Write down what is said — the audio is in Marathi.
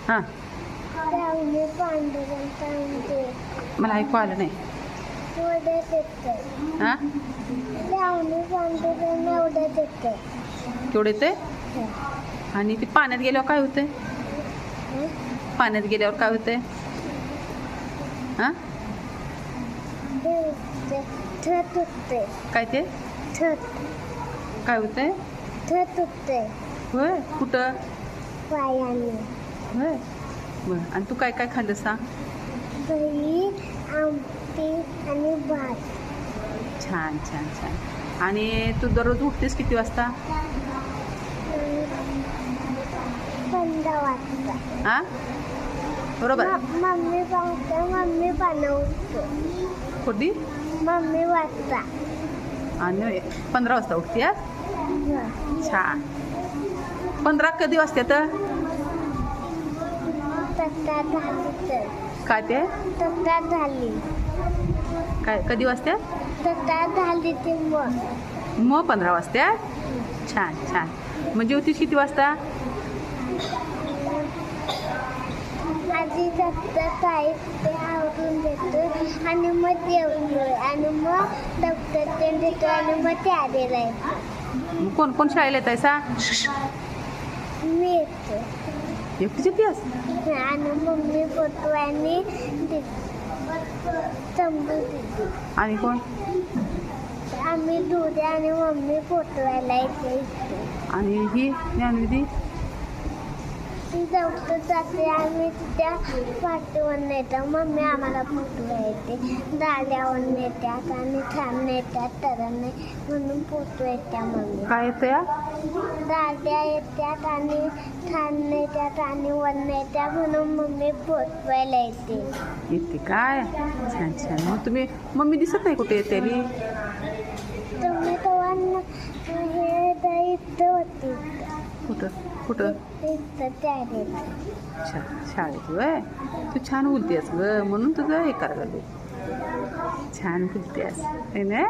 हां लावणी पांडुरंगाचे मला ऐकू आलं नाही. एवढ्याच येते. हां लावणी पांडुरंग एवढ्याच येते. केवढे ते आणि ते पाण्यात गेल्यावर काय होते? पाण्यात गेल्यावर काय होते? हां थत उठते. काय ते थत काय होते? थत उठते होय कुठं? पायाने. होय बरं. आणि तू काय काय खाल्लं सांग? दही आमटी आणि भात. छान छान छान. आणि तू दररोज उठतेस किती वाजता? 15 वाजता. हां बरोबर. मम्मी बनवतो. कुठली? मम्मी वाजता. आणि 15 वाजता उठते आज? छान. 15 कधी वाजते तर? तत्ता झाली तर. काय ते? तत्ता झाली. काय कधी वाजते? तत्ता झाली ती मग 15 वाजते. छान छान. मग जेवतीस किती वाजता? आधी दप्तर काय ते आवरून देतो आणि मग जेवतो आणि मग दप्तर ते देतो आणि मग ते आलेला आहे. मग कोण कोण शाळेला येत आहे सा? मी येतो एकटीच येतेस? आणि मम्मी फोटो आणि तंबू दिली. आणि कोण? आम्ही दोघे आणि मम्मी फोटोला येते. आणि ही ज्ञानविधी? ती दौडत जाते आम्ही तिच्या पाठीवर नेतो. मम्मी आम्हाला फोटो येते. दाड्यावर नेतात आणि छान नेतात तरणे म्हणून फोटो येत्या मम्मी. काय येतं या? दाड्या येतात आणि छान नेतात आणि वर नेतात म्हणून मम्मी फोटोला येते. येते काय? छान छान. मग तुम्ही मम्मी दिसत नाही कुठे येते? तुम्ही तेव्हा हे इथं होती. कुठं कुठं? इथं त्या शाळेत वय. तू छान बोलतेस ग म्हणून तुझं हे करायला छान बोलतेस है ना?